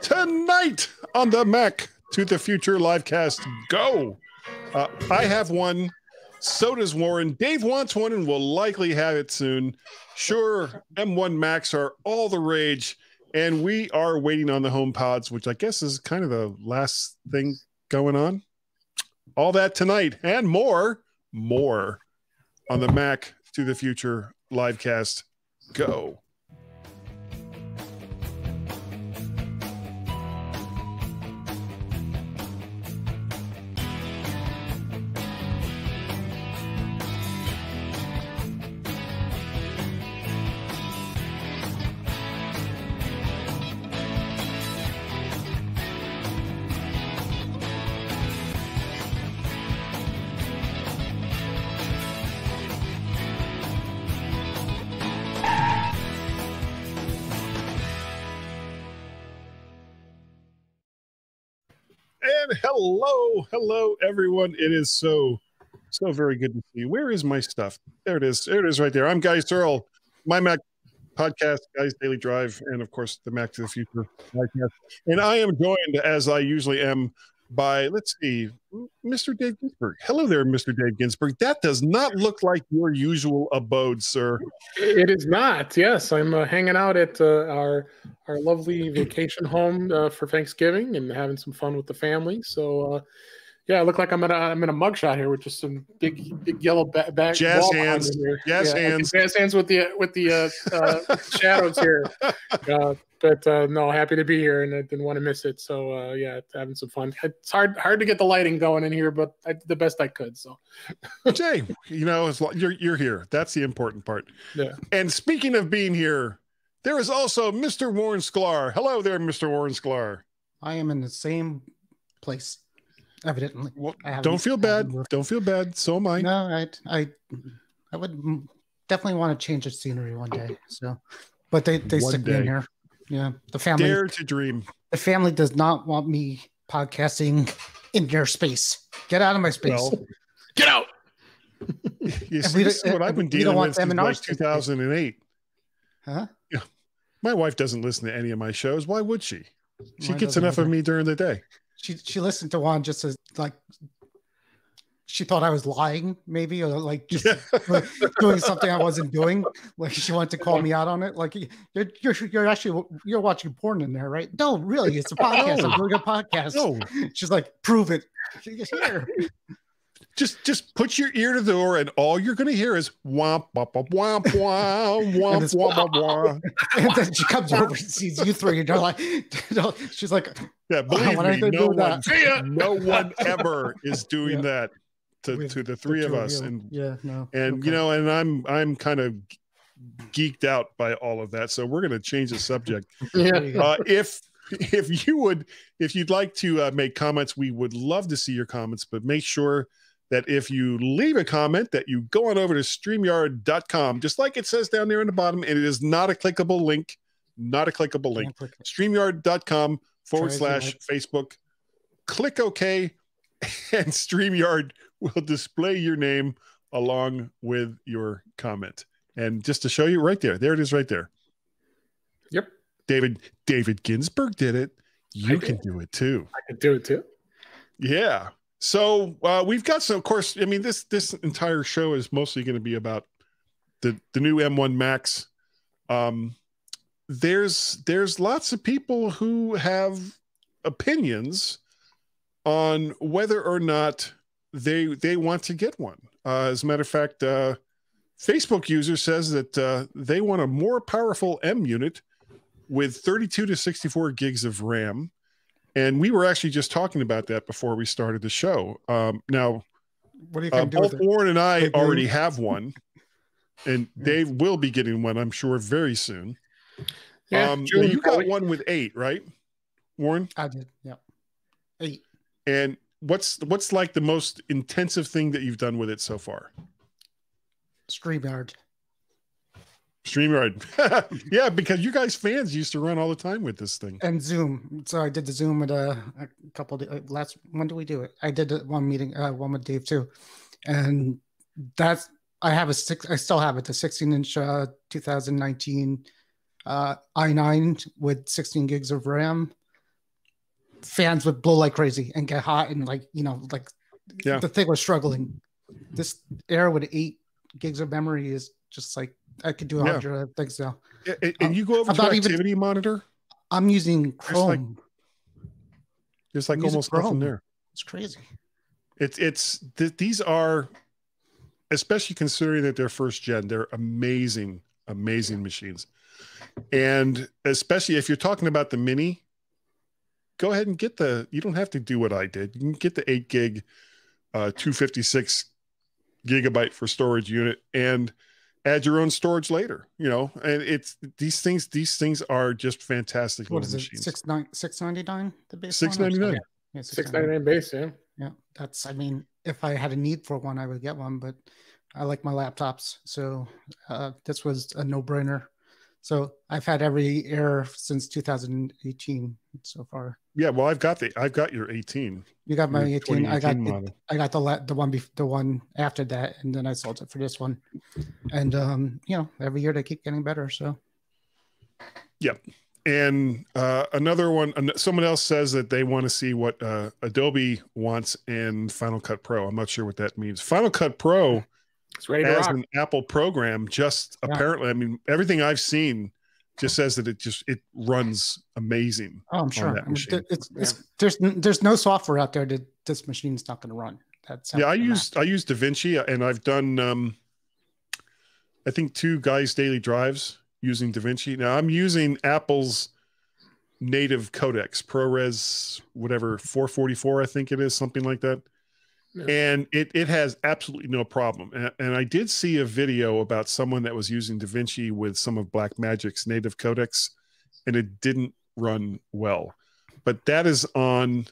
Tonight on the Mac to the Future Livecast, go. I have one. So does Warren. Dave wants one and will likely have it soon. Sure, M1 Macs are all the rage, and we are waiting on the HomePods, which I guess is kind of the last thing going on. All that tonight and more on the Mac to the Future Livecast. Go. And hello, everyone. It is so very good to see you. Where is my stuff? There it is. There it is right there. I'm Guy Serle, MyMac Podcast, Guy's Daily Drive, and of course, the Mac to the Future podcast. And I am joined, as I usually am, by, let's see, Mr. Dave Ginsburg. Hello there, Mr. Dave Ginsburg. That does not look like your usual abode, sir. It is not. Yes, I'm hanging out at our lovely vacation home for Thanksgiving and having some fun with the family. So, yeah, I look like I'm in a mugshot here with just some big yellow bag jazz hands. Jazz hands with the shadows here. But no, happy to be here, and I didn't want to miss it. So yeah, having some fun. It's hard to get the lighting going in here, but I did the best I could. So, Jay, you're here. That's the important part. Yeah. And speaking of being here, there is also Mr. Warren Sklar. Hello there, Mr. Warren Sklar. I am in the same place, evidently. Well, don't feel bad. Don't feel bad. So am I. No, I would definitely want to change the scenery one day. So, but they stick me in here. Yeah, the family. Dare to dream. The family does not want me podcasting in their space. Get out of my space. Well, get out. You see, this is what I've been dealing with since like 2008. Huh? Yeah. My wife doesn't listen to any of my shows. Why would she? She gets enough of me during the day. She listened to one just as like she thought I was lying, maybe, or like just doing something I wasn't doing. Like she wanted to call me out on it. Like you're watching porn in there, right? No, really, it's a podcast. I'm doing a podcast. No. She's like, prove it. Here. Just put your ear to the door, and all you're going to hear is womp womp womp womp womp womp womp womp. And then she comes over and sees you three, and they're like, she's like, yeah, believe me, no one ever is doing that to the three of us. And and I'm kind of geeked out by all of that. So we're going to change the subject. If you'd like to make comments, we would love to see your comments, but make sure that if you leave a comment that you go on over to StreamYard.com, just like it says down there in the bottom, and it is not a clickable link, StreamYard.com/Facebook. Click OK, and StreamYard will display your name along with your comment. And just to show you right there it is right there. Yep. David Ginsburg did it. You can do it too. I can do it too. Yeah. So we've got some, of course, I mean, this entire show is mostly going to be about the new M1 Macs. There's lots of people who have opinions on whether or not they want to get one. As a matter of fact, Facebook user says that they want a more powerful M unit with 32 to 64 gigs of RAM. And we were actually just talking about that before we started the show. Now, what are you going to do both with it? Warren and I already have one, and Dave will be getting one, I'm sure, very soon. Yeah, you got one with 8, right, Warren? I did, yeah. 8. And what's like the most intensive thing that you've done with it so far? StreamYard. Yeah, because you guys fans used to run all the time with this thing. And Zoom. So I did the Zoom at a couple of when did we do it? I did one meeting, one with Dave too. And that's, I still have it, the 16-inch 2019 i9 with 16 gigs of RAM. fans would blow like crazy and get hot and like the thing was struggling. This Air with 8 gigs of memory is just like I could do 100 things now. And you go over to activity monitor. I'm using Chrome. There's like almost nothing there. It's crazy. These are, especially considering that they're first gen, they're amazing machines. And especially if you're talking about the mini, go ahead and get you don't have to do what I did. You can get the 8 gig, 256 gigabyte for storage unit and add your own storage later, and these things are just fantastic. What is it? Machines. $699 the base? $699. Yeah, $699 base. Yeah. That's, if I had a need for one, I would get one, but I like my laptops. So this was a no brainer. So I've had every Air since 2018 so far. Yeah, well, I've got your 18. You got my 18. I got the one after that, and then I sold it for this one. And every year they keep getting better. So. Yep. And another one. Someone else says that they want to see what Adobe wants in Final Cut Pro. I'm not sure what that means. Final Cut Pro. It's ready to rock. An Apple program, apparently, everything I've seen just says that it runs amazing. Oh, I'm sure. There's no software out there that this machine's not going to run. I use DaVinci, and I've done I think 2 guys daily drives using DaVinci. Now I'm using Apple's native codecs, ProRes, whatever 444, I think it is, something like that. And it has absolutely no problem. And I did see a video about someone that was using DaVinci with some of Blackmagic's native codecs, and it didn't run well. But that is on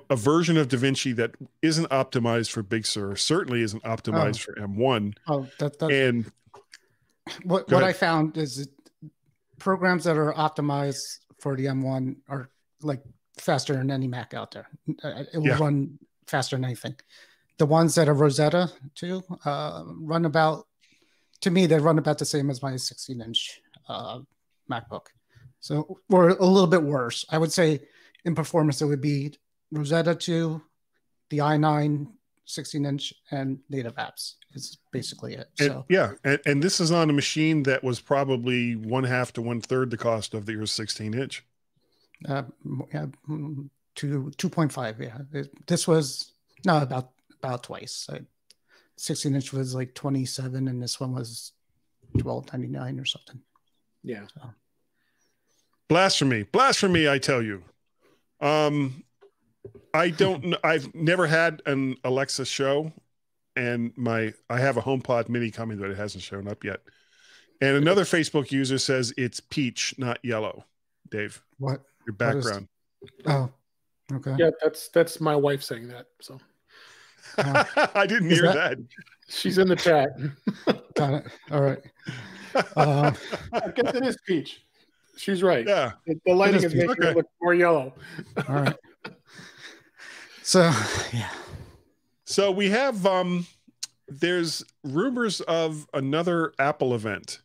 a version of DaVinci that isn't optimized for Big Sur, certainly isn't optimized for M1. Oh, and what I found is programs that are optimized for the M1 are like faster than any Mac out there. It will run faster than anything. The ones that are Rosetta too run about the same as my 16-inch MacBook. So we're a little bit worse. I would say in performance, it would be Rosetta 2, the i9 16-inch, and native apps is basically it. And this is on a machine that was probably 1/2 to 1/3 the cost of your 16-inch. 2.5. This was about twice. 16-inch was like 27, and this one was $12.99 or something. Yeah. So. Blasphemy! I tell you. I've never had an Alexa show, and I have a HomePod mini coming, but it hasn't shown up yet. And another Facebook user says it's peach, not yellow. Dave, what? Your background. Oh, okay. Yeah, that's my wife saying that. So I didn't hear that. She's in the chat. Got it. All right. I guess it is peach. She's right. Yeah. The lighting is making it look more yellow. All right. So, yeah. So we have there's rumors of another Apple event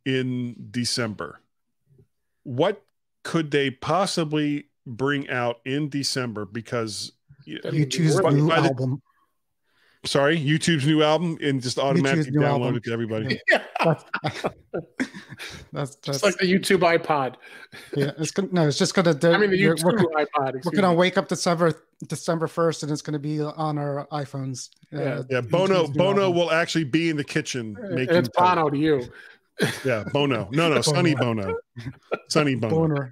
in December. What could they possibly bring out in December? Because YouTube's new album. Sorry, YouTube's new album, and just automatically download it to everybody. Yeah. That's just like the YouTube iPod. Yeah, it's just gonna. The YouTube iPod. We're gonna wake up December 1st, and it's gonna be on our iPhones. Bono will actually be in the kitchen making. It's Bono to you. Yeah, Bono. No, Sonny Bono. Sonny Bono.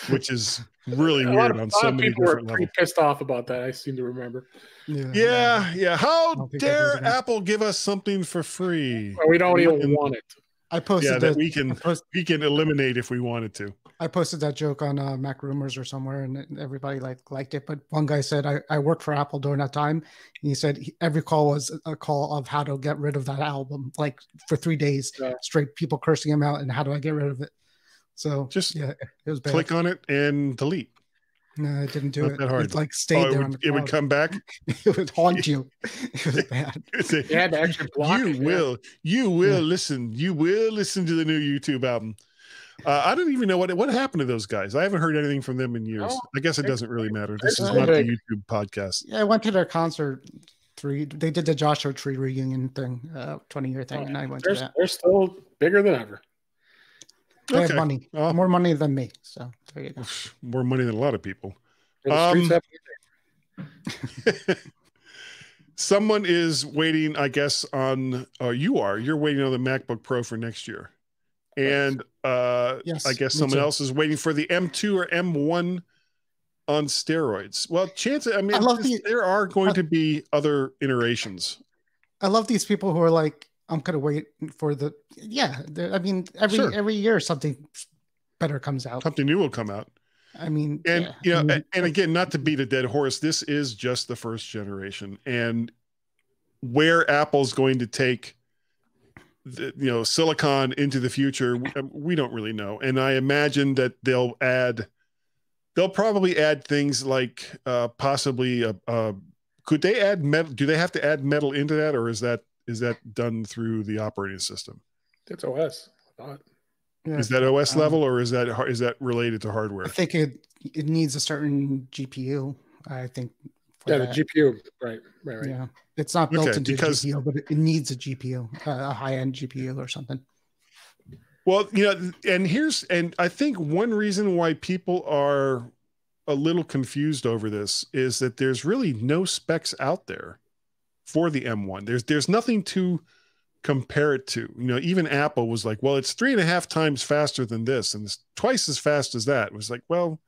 Which is really weird on so many different levels. People were pretty pissed off about that. I seem to remember. Yeah. How dare Apple give us something for free? Well, we don't even want it. I posted that we can eliminate if we wanted to. I posted that joke on Mac Rumors or somewhere, and everybody liked it. But one guy said, I worked for Apple during that time, and he said every call was a call of how to get rid of that album, like for 3 days straight, people cursing him out, and how do I get rid of it? So just it was bad. Click on it and delete. No, it didn't do it. That hard. It like stayed there. It would come back. It would haunt you. It was bad. You had to actually block You will listen. You will listen to the new YouTube album. I don't even know what happened to those guys. I haven't heard anything from them in years. No, I guess it doesn't really matter. This is they're not the big. YouTube podcast. Yeah, I went to their concert. They did the Joshua Tree reunion thing, 20-year thing, and I went to that. They're still bigger than ever. They have money, more money than me. So there you go. More money than a lot of people. The streets have- Someone is waiting, I guess, on you're waiting on the MacBook Pro for next year. And Yes, I guess me someone too. else is waiting for the M2 or M1 on steroids. Well, there are going to be other iterations. I love these people who are like, I'm gonna wait for every year something better comes out. Something new will come out. And again, not to beat a dead horse, this is just the first generation, and where Apple's going to take silicon into the future, we don't really know. And I imagine that they'll probably add things like possibly could they add metal? Do they have to add metal into that, or is that done through the operating system? It's OS. I thought. Yeah. Is that OS level, or is that related to hardware? I think it needs a certain GPU. I think. The GPU, right. Yeah, it's not built into GPU, but it needs a GPU, a high-end GPU or something. Well, and I think one reason why people are a little confused over this is that there's really no specs out there for the M1. There's nothing to compare it to. Even Apple was like, well, it's 3.5 times faster than this, and it's twice as fast as that. It was like, well,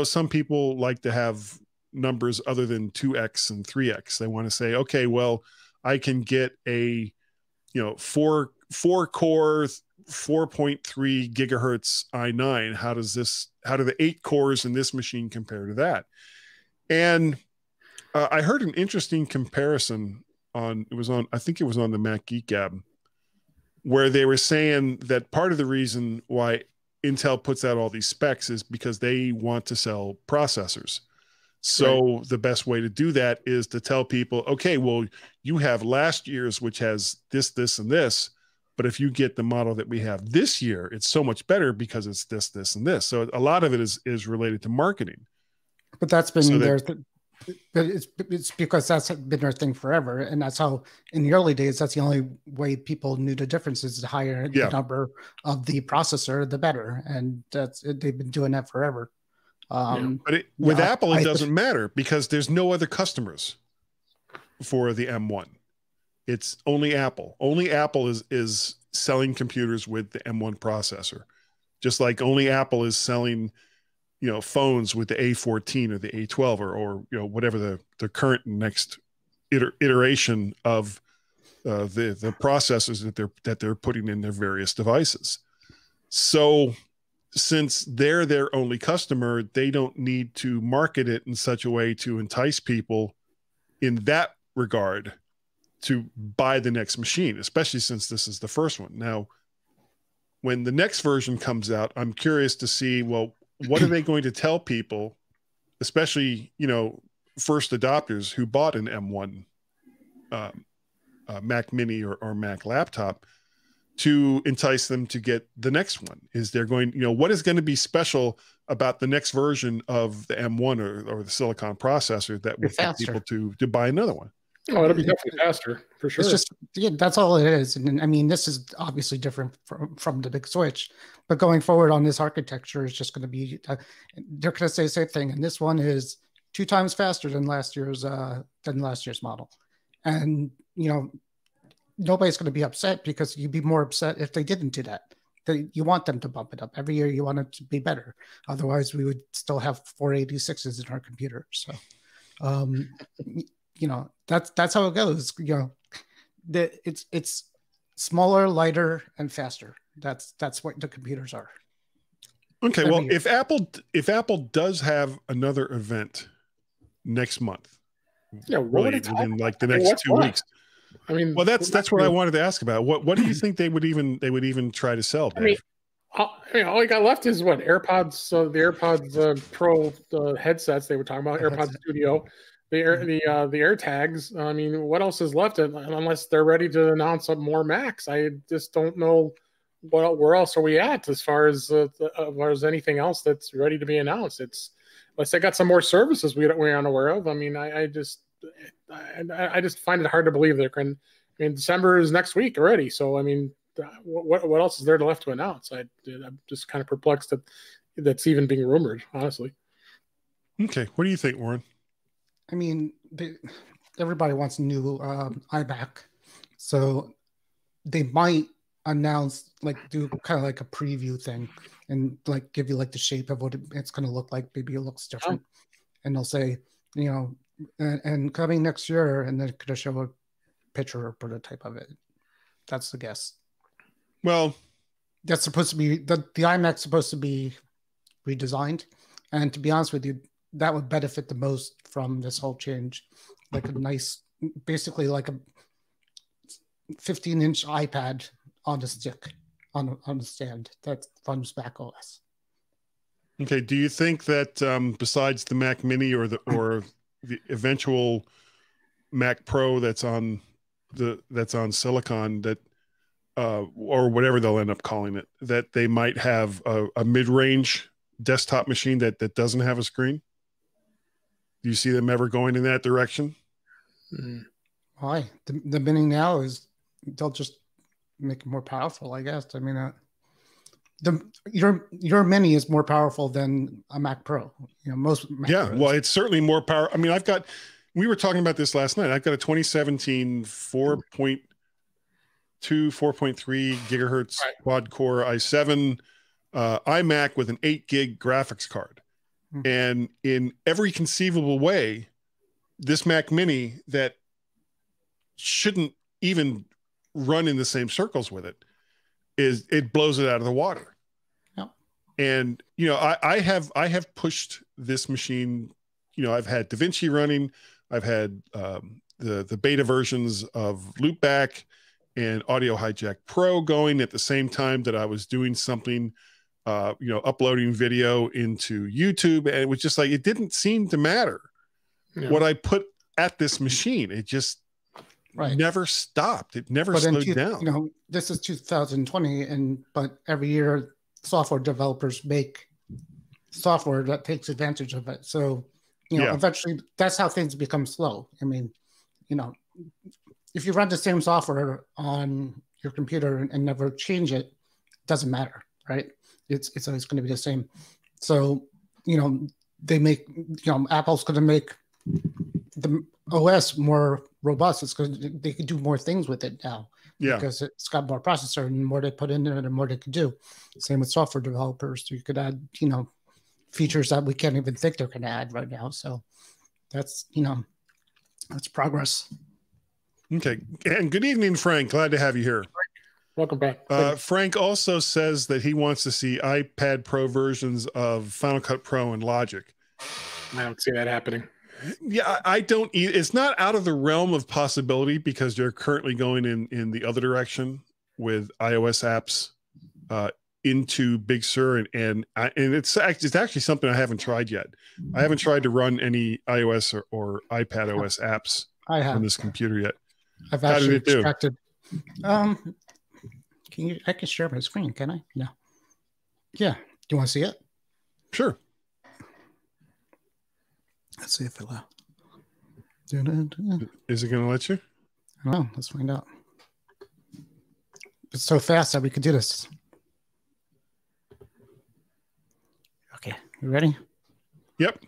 some people like to have numbers other than 2x and 3x. They want to say, okay, well, I can get a 4 core 4.3 gigahertz i9. How do the 8 cores in this machine compare to that? And I heard an interesting comparison I think it was on the Mac Geek Gab, where they were saying that part of the reason why Intel puts out all these specs is because they want to sell processors. So The best way to do that is to tell people, okay, well, you have last year's, which has this, this, and this, but if you get the model that we have this year, it's so much better because it's this, this, and this. So a lot of it is related to marketing. But that's been it's because that's been their thing forever, and that's how in the early days that's the only way people knew the differences. The higher the number of the processor, the better, and they've been doing that forever. But with Apple, it doesn't matter because there's no other customers for the M1. It's only Apple. Only Apple is selling computers with the M1 processor, just like only Apple is selling phones with the A14 or the A12 or whatever the current next iteration of the processors that they're putting in their various devices. So since they're their only customer, they don't need to market it in such a way to entice people in that regard to buy the next machine, especially since this is the first one. Now, when the next version comes out, I'm curious to see, well, what are they going to tell people, especially, first adopters who bought an M1 Mac Mini or Mac laptop to entice them to get the next one? Is there going, what is going to be special about the next version of the M1 or the silicon processor that will get people to buy another one? Oh, it'll be definitely faster for sure. It's just, that's all it is. And I mean, this is obviously different from the big switch, but going forward on this architecture is just going to be, they're going to say the same thing. And this one is 2 times faster than last year's model. And, nobody's going to be upset because you'd be more upset if they didn't do that. You want them to bump it up every year. You want it to be better. Otherwise we would still have 486s in our computer. So, that's how it goes. It's smaller, lighter, and faster. That's what the computers are. Okay, well, if Apple does have another event next month, really within like the next 2 weeks. I mean, well, that's what I wanted to ask about. What do you think they would even try to sell, Dave? All you got left is what AirPods, the AirPods Pro headsets they were talking about, AirPods Studio. The AirTags. I mean, what else is left unless they're ready to announce some more Macs? I just don't know well, where else are we at as far as anything else that's ready to be announced? It's unless they got some more services we're unaware of. I mean, I just find it hard to believe they're going. I mean, December is next week already. So I mean, what else is there left to announce? I'm just kind of perplexed that that's even being rumored, honestly. Okay, what do you think, Warren? I mean, everybody wants a new iMac, so they might announce, like, do kind of like a preview thing and like give you like the shape of what it's going to look like. Maybe it looks different, and they'll say, you know, and coming next year, and then could show a picture or prototype of it. That's the guess. Well, that's supposed to be the iMac's supposed to be redesigned, and to be honest with you, that would benefit the most from this whole change. Like a nice, basically like a 15-inch iPad on a stick, on the stand that runs Mac OS. Okay. Do you think that besides the Mac Mini or the eventual Mac Pro that's on Silicon, that or whatever they'll end up calling it, that they might have a mid-range desktop machine that doesn't have a screen? Do you see them ever going in that direction? Why? The Mini now is, they'll just make it more powerful, I guess. I mean, your Mini is more powerful than a Mac Pro. You know, most Mac Pros. Well, it's certainly more power. I mean, we were talking about this last night. I've got a 2017 4.2, 4.3 gigahertz quad core i7 iMac with an 8 gig graphics card. And in every conceivable way, this Mac Mini that shouldn't even run in the same circles with it blows it out of the water. Yep. And, you know, I have pushed this machine. You know, I've had DaVinci running. I've had the beta versions of Loopback and Audio Hijack Pro going at the same time that I was doing something, you know, uploading video into YouTube. And it was just like, it didn't seem to matter what I put at this machine. It just never stopped. It never slowed down. You know, this is 2020, but every year software developers make software that takes advantage of it. So, you know, eventually that's how things become slow. I mean, you know, if you run the same software on your computer and never change it, it doesn't matter, right? It's always going to be the same. So, you know, Apple's going to make the OS more robust. It's because they could do more things with it now. Yeah. Because it's got more processor, and the more they put in there, the more they could do. Same with software developers. You could add, you know, features that we can't even think they're going to add right now. So that's, you know, that's progress. Okay. And good evening, Frank. Glad to have you here. Welcome back. Frank also says that he wants to see iPad Pro versions of Final Cut Pro and Logic. I don't see that happening. Yeah, I don't. It's not out of the realm of possibility because they're currently going in the other direction with iOS apps into Big Sur, and it's actually something I haven't tried yet. I haven't tried to run any iOS or iPad OS apps on this computer yet. I've actually extracted. I can share my screen, can I? No. Yeah. Do you want to see it? Sure. Let's see if it'll. Is it going to let you? I don't know. Let's find out. It's so fast that we could do this. Okay. You ready? Yep.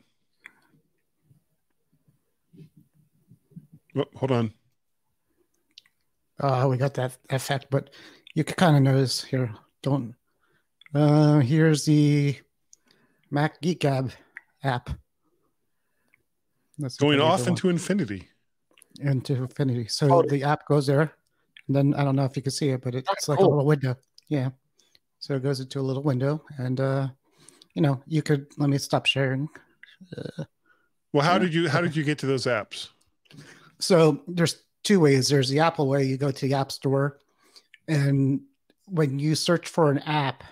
Oh, hold on. We got that effect, but you can kind of notice here. Here's the Mac Geek Gab app. That's going off into infinity. Into infinity. So the app goes there, and then I don't know if you can see it, but it's like a little window. Yeah. So it goes into a little window, and you know, you could. Let me stop sharing. Well, how did you get to those apps? So there's two ways. There's the Apple way. You go to the App Store, and when you search for an app,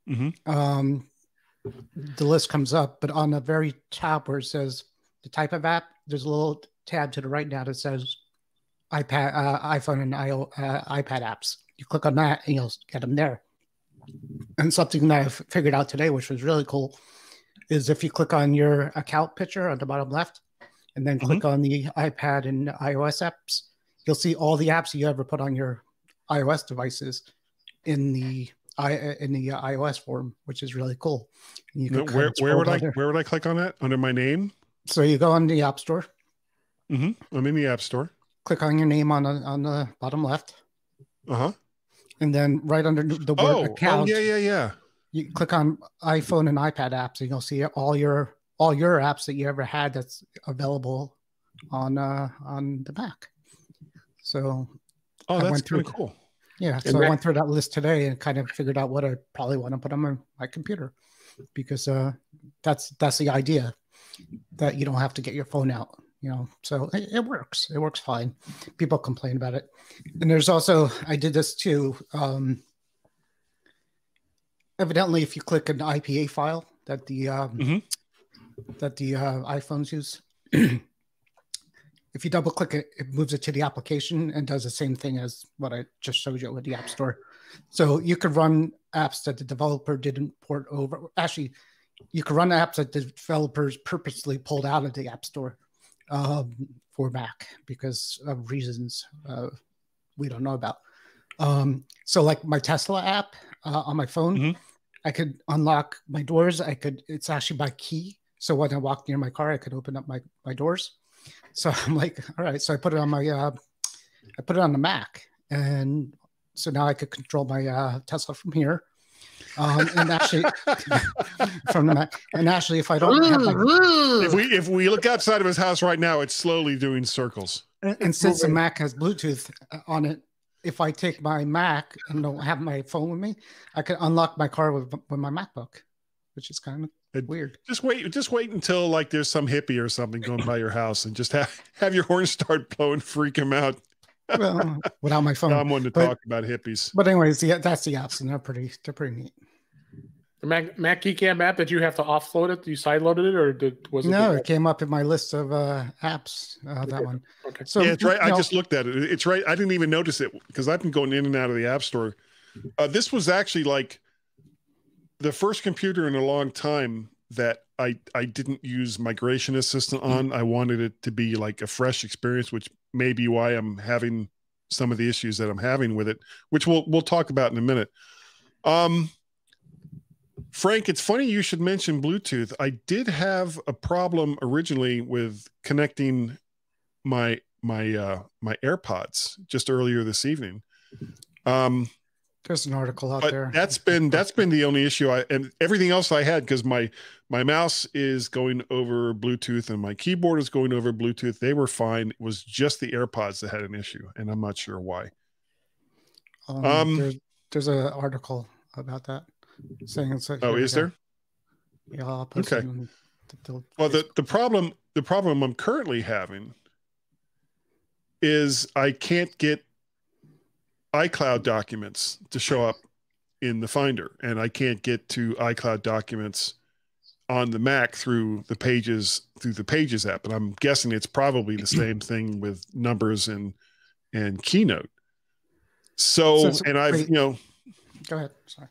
the list comes up. But on the very top where it says the type of app, there's a little tab to the right now that says iPhone and iPad apps. You click on that and you'll get them there. And something that I figured out today, which was really cool, is if you click on your account picture on the bottom left, and then click on the iPad and iOS apps, you'll see all the apps you ever put on your iOS devices in the iOS form, which is really cool. You can where would I click on that? Under my name? So you go on the App Store. I'm in the App Store. Click on your name on the bottom left. And then right under the word account. Yeah. You click on iPhone and iPad apps, and you'll see all your apps that you ever had that's available on the Mac. So that's pretty cool. Yeah, so I went through that list today and kind of figured out what I probably want to put on my computer, because that's the idea, that you don't have to get your phone out, So it works. It works fine. People complain about it, and there's also, I did this too. Evidently, if you click an IPA file that the iPhones use, if you double click it, it moves it to the application and does the same thing as what I just showed you with the App Store. So you could run apps that the developer didn't port over. Actually, you could run apps that the developers purposely pulled out of the App Store for Mac because of reasons we don't know about. So like my Tesla app on my phone, I could unlock my doors. It's actually by key. So when I walk near my car, I could open up my doors. So I'm like, all right. So I put it on the Mac, and so now I could control my Tesla from here. And actually, from the Mac. And actually, if I don't have if we look outside of his house right now, it's slowly doing circles. And since the Mac has Bluetooth on it, if I take my Mac and don't have my phone with me, I can unlock my car with my MacBook, which is kind of weird. Just wait until like there's some hippie or something going by your house and just have your horn start blowing, freak him out. Well, without my phone. I'm one to talk about hippies. But anyways, that's the apps, and they're pretty neat. The Mac Geek app that you have to offload it, you sideloaded it, or was it? No, it came up in my list of apps. That one. Okay. So yeah, it's right. I just looked at it. It's right. I didn't even notice it because I've been going in and out of the App Store. This was actually like the first computer in a long time that I didn't use Migration Assistant on. I wanted it to be like a fresh experience, which may be why I'm having some of the issues that I'm having with it, which we'll talk about in a minute. Frank, it's funny you should mention Bluetooth. I did have a problem originally with connecting my AirPods just earlier this evening. There's an article out there. That's been the only issue. And everything else I had, because my mouse is going over Bluetooth and my keyboard is going over Bluetooth. They were fine. It was just the AirPods that had an issue, and I'm not sure why. There's an article about that saying it's like, is there? Yeah, I'll post it in well, the problem I'm currently having is I can't get iCloud documents to show up in the Finder, and I can't get to iCloud documents on the Mac through the Pages app. And I'm guessing it's probably the same thing with Numbers and Keynote. So I've go ahead. Sorry.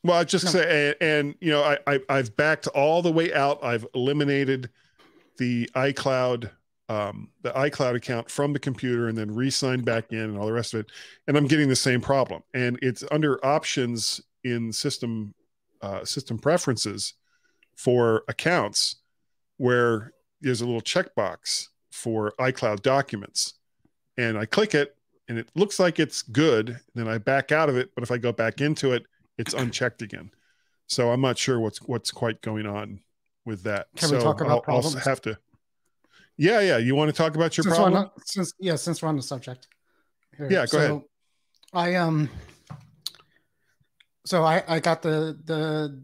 Well, I just say, and I've backed all the way out. I've eliminated the iCloud account from the computer and then re-signed back in and all the rest of it. And I'm getting the same problem. And it's under options in system preferences for accounts where there's a little checkbox for iCloud documents. And I click it and it looks like it's good. Then I back out of it. But if I go back into it, it's unchecked again. So I'm not sure what's quite going on with that. Can we talk about problems? I'll have to. Yeah. You want to talk about your problem? Since we're on the subject. Here. Yeah, go ahead. I got the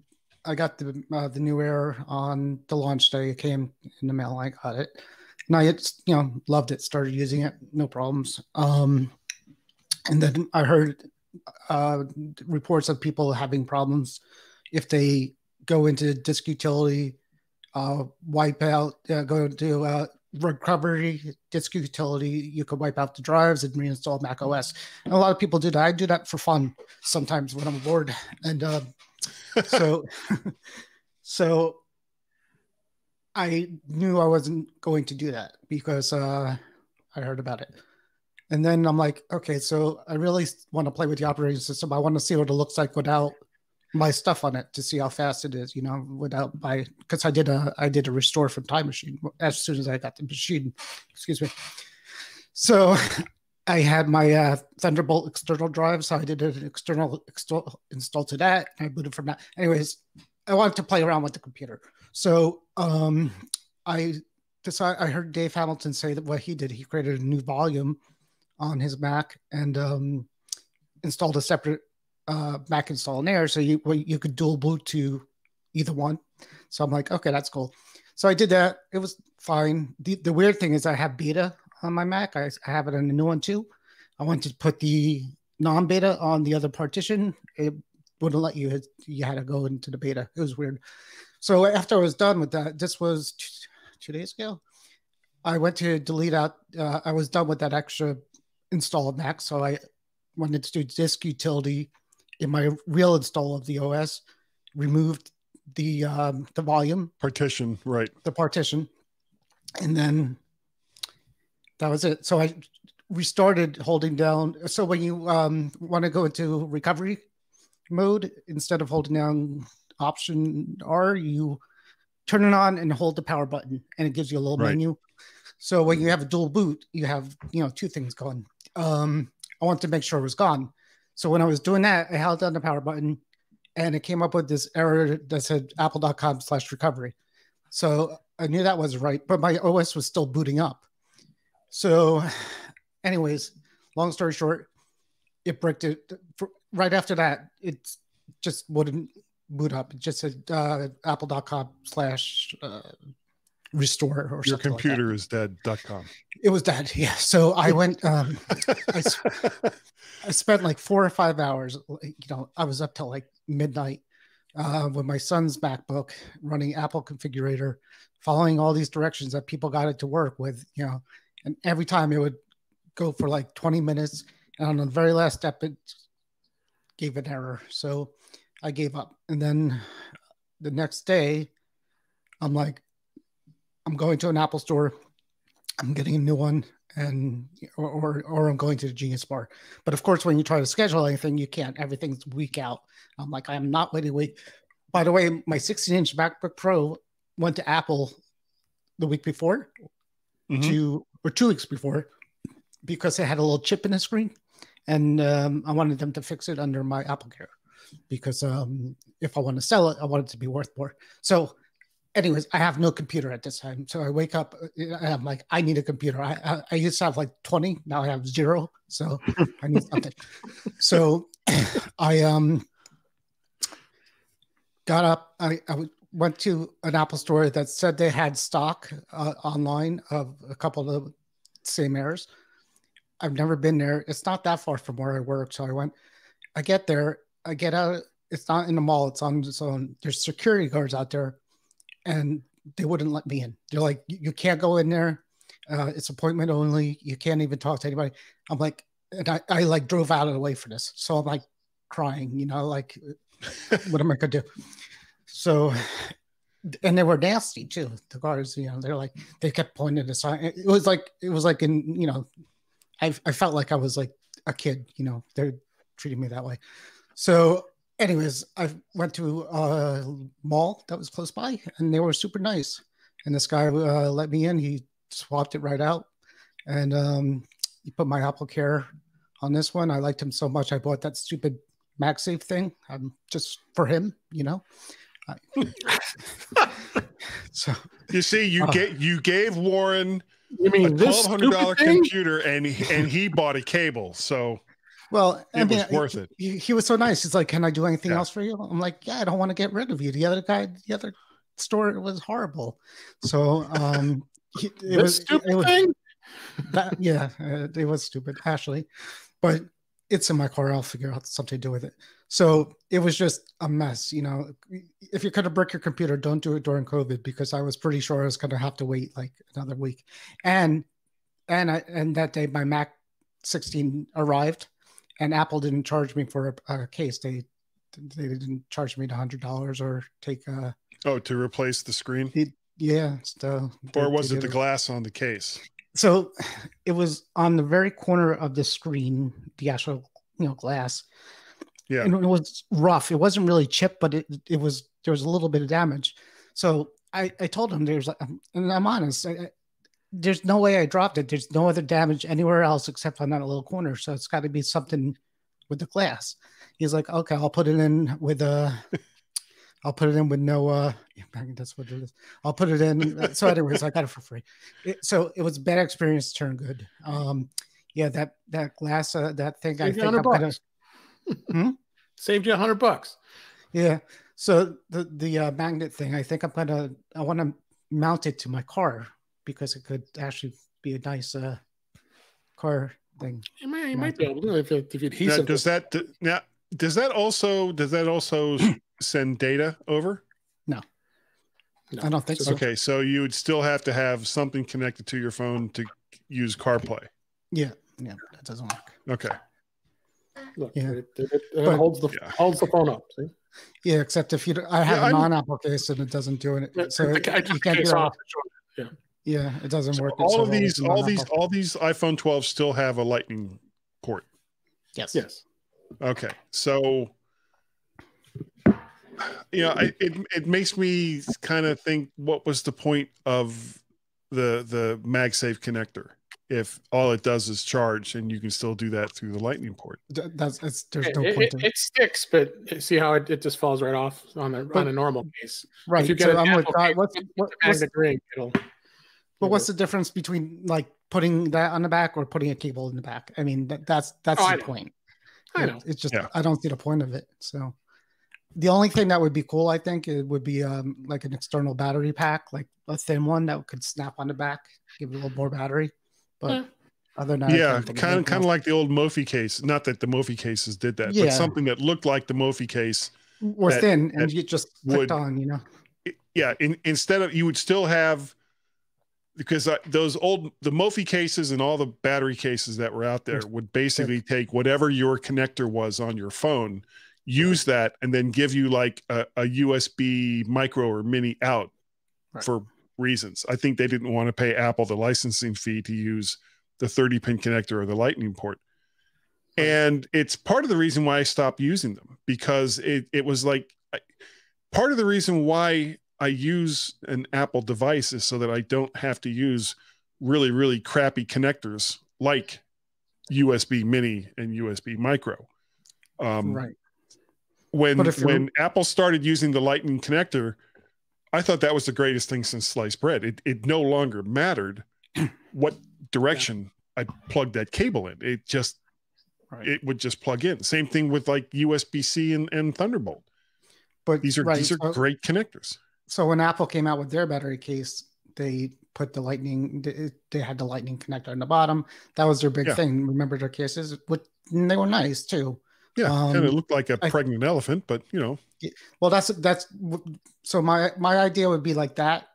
new Air on the launch day. It came in the mail. I got it, and I loved it. Started using it, no problems. And then I heard reports of people having problems if they go into disk utility, wipe out, go to recovery disk utility, you could wipe out the drives and reinstall Mac OS. And a lot of people do that. I do that for fun sometimes when I'm bored. And so so I knew I wasn't going to do that because I heard about it. And then I'm like, okay, so I really want to play with the operating system. I want to see what it looks like without my stuff on it to see how fast it is, without because I did a restore from Time Machine as soon as I got the machine. Excuse me. So I had my Thunderbolt external drive, so I did an external install to that. And I booted from that. Anyways, I wanted to play around with the computer. So I heard Dave Hamilton say that what he did, he created a new volume on his Mac and installed a separate Mac install in there, so you could dual boot to either one. So I'm like, okay, that's cool. So I did that. It was fine. The weird thing is I have beta on my Mac. I have it on the new one too. I wanted to put the non-beta on the other partition. It wouldn't let you. You had to go into the beta. It was weird. So after I was done with that, this was 2 days ago, I went to delete out. I was done with that extra install of Mac, so I wanted to do disk utility in my real install of the OS, removed the volume partition, right? The partition, and then that was it. So I restarted holding down. So when you want to go into recovery mode, instead of holding down Option R, you turn it on and hold the power button, and it gives you a little menu. So when you have a dual boot, you have two things going. I wanted to make sure it was gone. So when I was doing that, I held down the power button and it came up with this error that said apple.com/recovery. So I knew that was right, but my OS was still booting up. So anyways, long story short, it bricked it. Right after that, it just wouldn't boot up. It just said apple.com/restore or your something. Computer like is dead.com. It was dead. Yeah. So I went, I spent like 4 or 5 hours, I was up till like midnight with my son's MacBook running Apple configurator, following all these directions that people got it to work with, and every time it would go for like 20 minutes. And on the very last step, it gave an error. So I gave up. And then the next day, I'm like, I'm going to an Apple store. I'm getting a new one, or I'm going to the Genius Bar. But of course, when you try to schedule anything, you can't. Everything's week out. I'm like, I'm not waiting a week. By the way, my 16-inch MacBook Pro went to Apple the week before, 2 weeks before, because it had a little chip in the screen, and I wanted them to fix it under my Apple Care, because if I want to sell it, I want it to be worth more. So anyways, I have no computer at this time. So I wake up and I'm like, I need a computer. I used to have like 20. Now I have 0. So I need something. So I got up. I went to an Apple store that said they had stock online of a couple of the same errors. I've never been there. It's not that far from where I work. So I get there, I get out. It's not in the mall. It's on its own. There's security guards out there. And they wouldn't let me in. They're like, you can't go in there. It's appointment only. You can't even talk to anybody. I'm like, and I like drove out of the way for this. So I'm like crying, like, what am I going to do? So, and they were nasty too. The guards, they're like, they kept pointing us out. It was like in, I felt like I was like a kid, they're treating me that way. So anyways, I went to a mall that was close by, and they were super nice. And this guy let me in. He swapped it right out, and he put my Apple Care on this one. I liked him so much, I bought that stupid MagSafe thing just for him, So you see, you gave Warren a $1,200 computer, and he bought a cable. So. Well, it was worth it. He was so nice. He's like, "Can I do anything else for you?" I'm like, "Yeah, I don't want to get rid of you." The other store was horrible. So it was stupid. It was stupid, actually. But It's in my car. I'll figure out something to do with it. So it was just a mess. If you're going to brick your computer, don't do it during COVID, because I was pretty sure I was going to have to wait like another week. And that day my Mac 16 arrived, and Apple didn't charge me for a case. They didn't charge me $100 or take to replace the screen. Or was it the glass on the case? So it was on the very corner of the screen, the actual glass. Yeah, and it was rough. It wasn't really chipped, but there was a little bit of damage. So I told him and I'm honest. There's no way I dropped it. There's no other damage anywhere else except on that little corner. So it's got to be something with the glass. He's like, okay, I'll put it in with no, that's what it is. I'll put it in. So anyways, I got it for free. So it was a bad experience, turned good. That glass, that thing, I think I'm going to saved you $100. Yeah. So the magnet thing, I think I want to mount it to my car, because it could actually be a nice car thing. You might be able to if you adhesive. Does that also send data over? No, I don't think so. Okay, so you would still have to have something connected to your phone to use CarPlay. Yeah, that doesn't work. Okay. Look, it holds the phone up. See? Yeah, except if I have a non-Apple case and it doesn't do it, so you can't do it. Yeah, it doesn't work. All these iPhone 12 still have a Lightning port. Yes. Okay, so it makes me kind of think, what was the point of the MagSafe connector if all it does is charge and you can still do that through the Lightning port? There's no point to it. It sticks, but see how it just falls right off on a normal case. Right. If you get what's the difference between like putting that on the back or putting a cable in the back? I mean, that's the point. I know. It's just I don't see the point of it. So the only thing that would be cool, I think, it would be like an external battery pack, like a thin one that could snap on the back, give it a little more battery. But other than that, kind of like the old Mophie case. Not that the Mophie cases did that, but something that looked like the Mophie case, or thin, and you just clicked on. Instead of, you would still have, because the Mophie cases and all the battery cases that were out there would basically take whatever your connector was on your phone, use that, and then give you like a USB micro or mini out for reasons. I think they didn't want to pay Apple the licensing fee to use the 30-pin connector or the Lightning port. And it's part of the reason why I stopped using them, because it was like, part of the reason why I use an Apple device is so that I don't have to use really, really crappy connectors like USB mini and USB micro. When Apple started using the Lightning connector, I thought that was the greatest thing since sliced bread. It no longer mattered what direction I plugged that cable in. It just it would just plug in. Same thing with like USB-C and Thunderbolt. But these are great connectors. So when Apple came out with their battery case, they put the Lightning. They had the Lightning connector on the bottom. That was their big thing. Remember their cases? And they were nice too. Yeah, kind of looked like a pregnant elephant, but Well, that's so my idea would be like that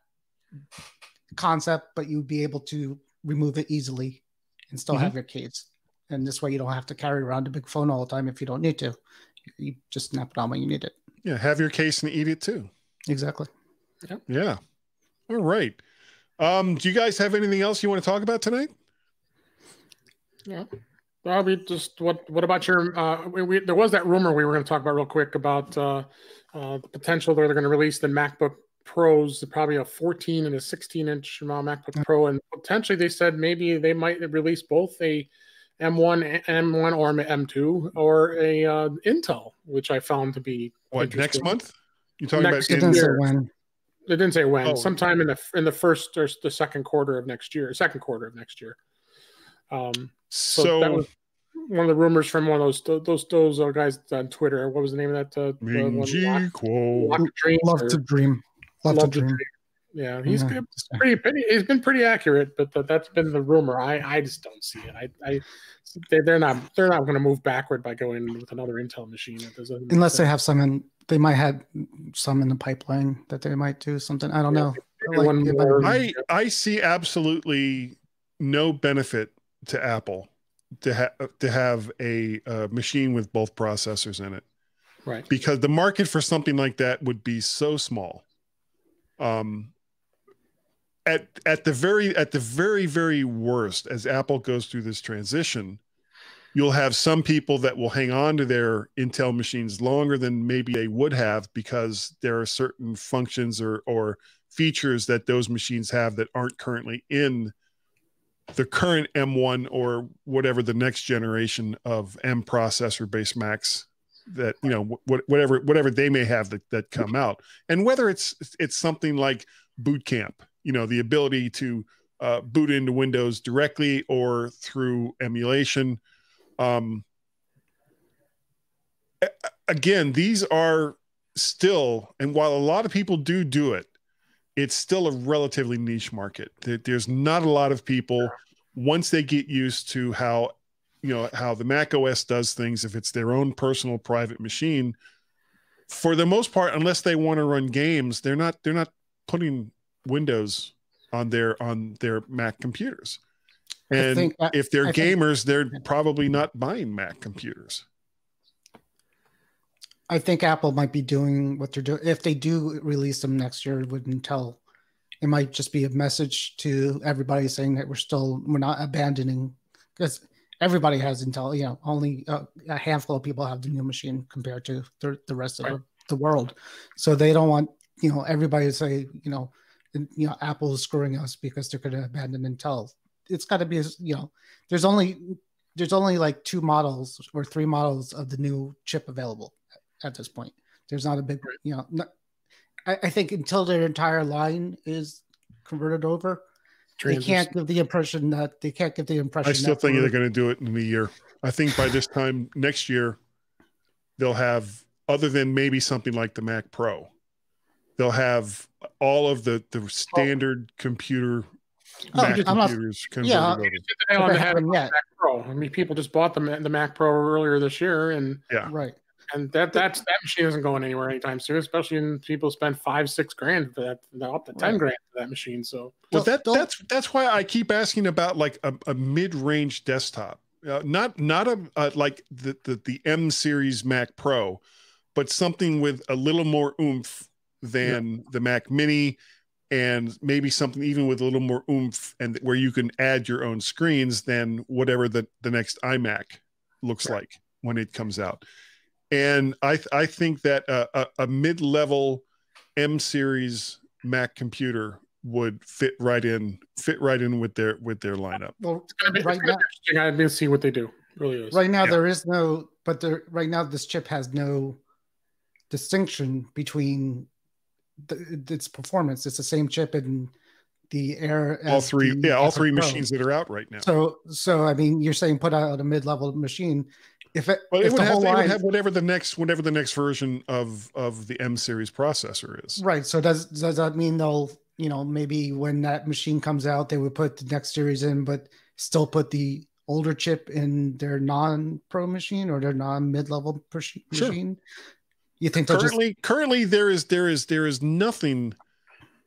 concept, but you'd be able to remove it easily and still have your case. And this way you don't have to carry around a big phone all the time if you don't need to. You just snap it on when you need it. Yeah, have your case and eat it too. Exactly. Yep. Yeah. All right. Do you guys have anything else you want to talk about tonight? Yeah. Probably just what about your there was that rumor we were going to talk about real quick about the potential that they're going to release the MacBook Pros, probably a 14 and a 16-inch MacBook Pro, and potentially they said maybe they might release both a M1 or M2 or a Intel, which I found to be next month? You talking next about year? When? They didn't say when. Sometime in the first or the second quarter of next year. So that was one of the rumors from one of those guys on Twitter. What was the name of that? Love to dream. Yeah, he's been pretty accurate, but that's been the rumor. I just don't see it. They're not going to move backward by going with another Intel machine. Unless they have they might have some in the pipeline that they might do something. I don't know. I see absolutely no benefit to Apple to have a machine with both processors in it, right? Because the market for something like that would be so small. At the very worst, as Apple goes through this transition, you'll have some people that will hang on to their Intel machines longer than maybe they would have because there are certain functions or features that those machines have that aren't currently in the current M1 or whatever the next generation of M processor based Macs that, you know, whatever they may have that come out. And whether it's something like Boot Camp, you know, the ability to boot into Windows directly or through emulation. Again, these are still, and while a lot of people do it, it's still a relatively niche market. There's not a lot of people, once they get used to how the Mac OS does things, if it's their own personal private machine, for the most part, unless they want to run games, they're not putting Windows on their Mac computers. And if they're gamers, they're probably not buying Mac computers. I think Apple might be doing what they're doing. If they do release them next year with Intel, it might just be a message to everybody saying that we're not abandoning, because everybody has Intel. You know, only a handful of people have the new machine compared to the rest of the world. So they don't want, you know, everybody to say, you know, Apple is screwing us because they're going to abandon Intel. It's got to be, you know, there's only like 2 models or 3 models of the new chip available at this point. There's not a big, you know, I think until their entire line is converted over, they can't give the impression that I still think they're going to do it in a year. I think by this time next year, they'll have, other than maybe something like the Mac Pro, they'll have all of the standard computer Mac computers converted over. Mac Pro. I mean, people just bought the Mac Pro earlier this year, and and that machine isn't going anywhere anytime soon. Especially when people spend $5-6 grand for that, up to $10 grand for that machine. So, well, that's why I keep asking about like a mid-range desktop, not a like the M series Mac Pro, but something with a little more oomph than the Mac Mini, and maybe something even with a little more oomph, and where you can add your own screens than whatever the next iMac looks like when it comes out. And I think that a mid-level M series Mac computer would fit right in with their lineup. Well, it's gonna be interesting. I didn't see what they do. It really is. Right now there is no, but right now this chip has no distinction between its performance. It's the same chip in the Air. All three machines that are out right now. So I mean, you're saying put out a mid-level machine. It would have whatever the next version of the M series processor is. Right. So does that mean they'll, you know, maybe when that machine comes out, they would put the next series in, but still put the older chip in their non-pro machine or their non-mid-level machine? You think currently there is nothing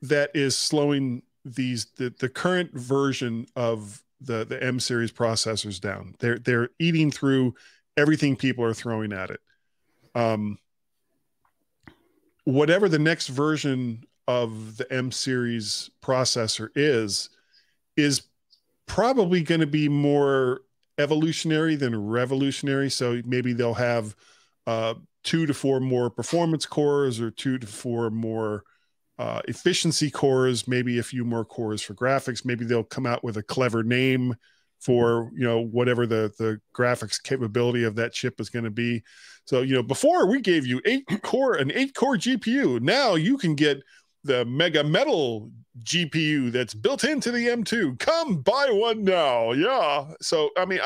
that is slowing the current version of the M series processors down. They're eating through everything people are throwing at it. Whatever the next version of the M series processor is probably going to be more evolutionary than revolutionary. So maybe they'll have 2 to 4 more performance cores, or 2 to 4 more efficiency cores, maybe a few more cores for graphics. Maybe they'll come out with a clever name for, you know, whatever the graphics capability of that chip is going to be. So, you know, before we gave you an 8-core GPU, now you can get the Mega Metal GPU that's built into the M2. Come buy one now. Yeah. So, I mean,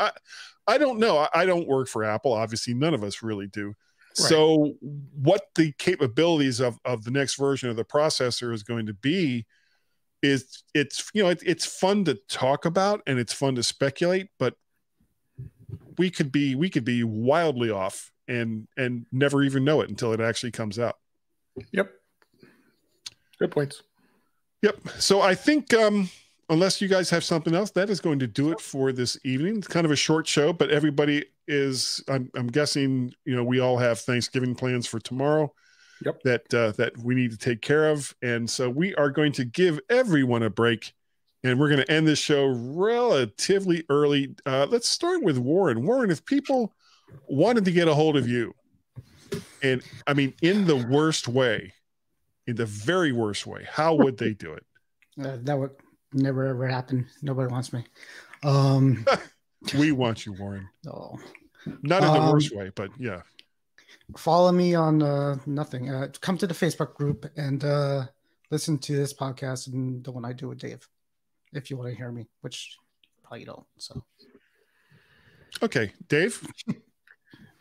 I don't know. I don't work for Apple. Obviously, none of us really do. Right. So what the capabilities of the next version of the processor is going to be, is it's fun to talk about and it's fun to speculate, but we could be wildly off and never even know it until it actually comes out. Yep. Good points. Yep. So I think unless you guys have something else, that is going to do it for this evening. It's kind of a short show, but everybody is, I'm guessing, we all have Thanksgiving plans for tomorrow. Yep. That we need to take care of. And so we are going to give everyone a break, and we're going to end this show relatively early. Let's start with Warren. Warren, if people wanted to get a hold of you, and I mean, in the worst way, in the very worst way, how would they do it? That would never ever happen. Nobody wants me. We want you, Warren. No. Not in the worst way, but yeah. Follow me on nothing. Come to the Facebook group and listen to this podcast and the one I do with Dave, if you want to hear me, which probably you don't. So, okay, Dave.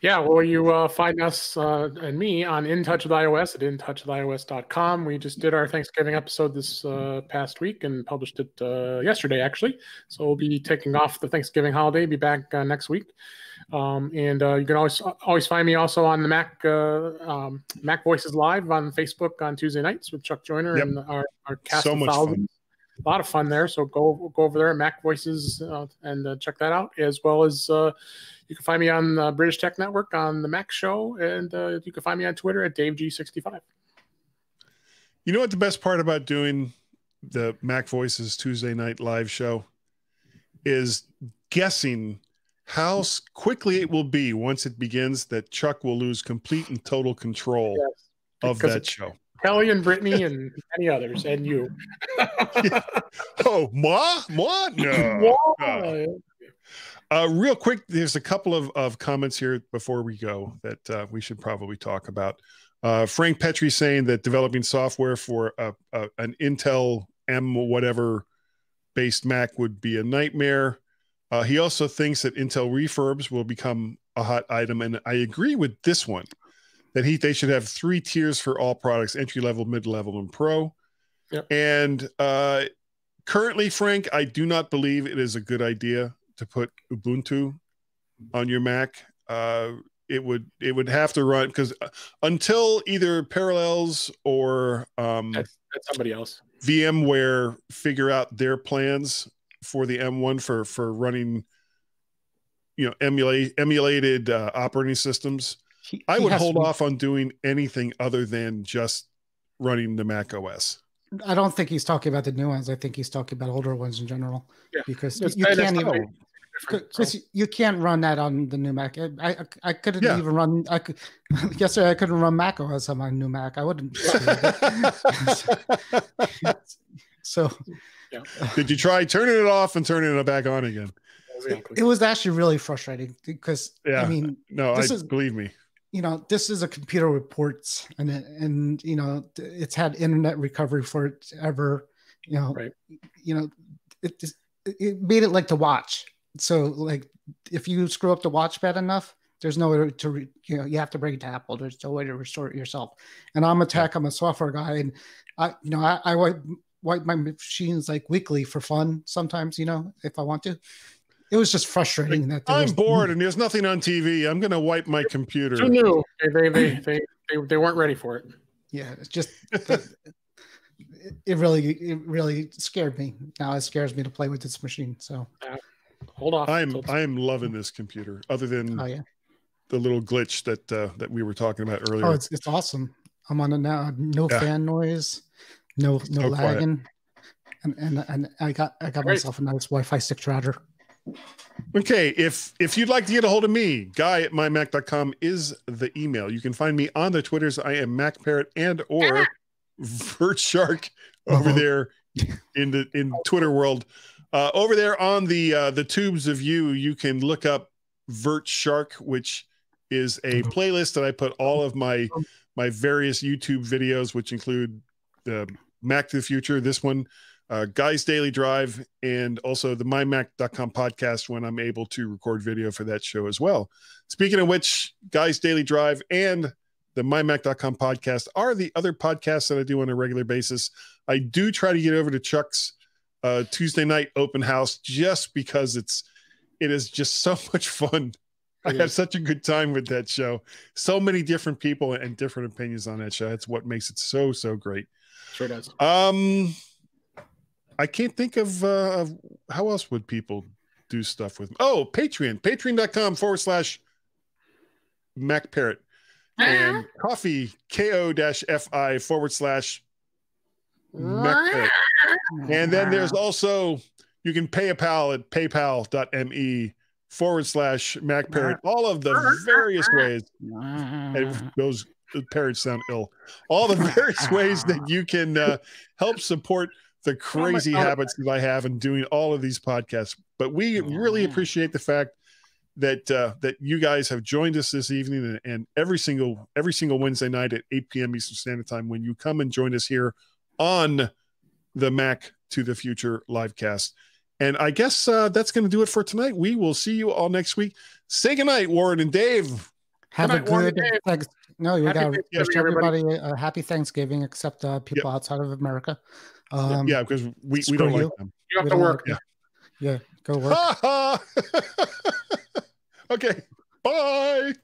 Yeah, well, you find us and me on In Touch with iOS at intouchwithios.com. We just did our Thanksgiving episode this past week and published it yesterday, actually. So we'll be taking off the Thanksgiving holiday, be back next week. And you can always find me also on the Mac Voices Live on Facebook on Tuesday nights with Chuck Joyner and our cast of thousands. A lot of fun there. So go over there at Mac Voices and check that out, as well as you can find me on the British Tech Network on the Mac Show, and you can find me on Twitter at DaveG65. You know what the best part about doing the Mac Voices Tuesday night live show is guessing how quickly it will be once it begins that Chuck will lose complete and total control of that show. Kelly and Brittany and many others, and you. Oh, moi? No. Real quick, there's a couple of comments here before we go that we should probably talk about. Frank Petrie saying that developing software for an Intel M whatever based Mac would be a nightmare. He also thinks that Intel refurbs will become a hot item, and I agree with this one, that they should have 3 tiers for all products: entry level, mid level, and pro. Yep. And currently, Frank, I do not believe it is a good idea to put Ubuntu on your Mac. It would have to run, because until either Parallels or that's somebody else, VMware figure out their plans for the M1 for running, emulated operating systems, I would hold off on doing anything other than just running the Mac OS. I don't think he's talking about the new ones. I think he's talking about older ones in general. Yeah, because you can't even. Because you can't run that on the new Mac. I couldn't even run. Yesterday I couldn't run Mac OS on my new Mac. I wouldn't. So, did you try turning it off and turning it back on again? It was actually really frustrating because I mean, believe me. This is a computer reports, and it's had internet recovery forever. Right. It made it like to watch. So like if you screw up the watch bad enough, there's no way to you have to bring it to Apple. There's no way to restore it yourself. And I'm a software guy, and I wipe my machines like weekly for fun sometimes, if I want to. It was just frustrating that I'm bored and there's nothing on TV. I'm going to wipe my computer. Too new. They weren't ready for it. Yeah, it's just it really scared me. Now it scares me to play with this machine. So hold off. I am loving this computer. Other than the little glitch that we were talking about earlier. Oh, it's awesome. I'm on it now. No fan noise. No lagging. And I got myself a nice Wi-Fi 6 router. Okay, if you'd like to get a hold of me, guy@mymac.com is the email. You can find me on the Twitters. I am MacParrot and or VertShark over there in Twitter world. Over there on the tubes of you can look up VertShark, which is a playlist that I put all of my various YouTube videos, which include the Mac to the Future, this one, Guy's Daily Drive, and also the MyMac.com podcast when I'm able to record video for that show as well. Speaking of which, Guy's Daily Drive and the MyMac.com podcast are the other podcasts that I do on a regular basis. I do try to get over to Chuck's Tuesday night open house just because it is just so much fun. I had such a good time with that show. So many different people and different opinions on that show. That's what makes it so great. Sure does. I can't think of how else would people do stuff with me. Oh, patreon.com/MacParrot and coffee ko-fi/MacParrot. And then there's also, you can pay a pal at paypal.me/MacParrot. All of the various ways, and those parrots sound ill. All the various ways that you can help support the crazy habits that I have in doing all of these podcasts. But we really appreciate the fact that you guys have joined us this evening, and every single Wednesday night at 8 p.m. Eastern Standard Time when you come and join us here on the Mac to the Future livecast. And I guess that's going to do it for tonight. We will see you all next week. Say goodnight, Warren and Dave. Have a good thanks. No, you got to wish everybody a happy Thanksgiving, except people outside of America. Because we don't like them. You have to work. Yeah, go work. Okay, bye.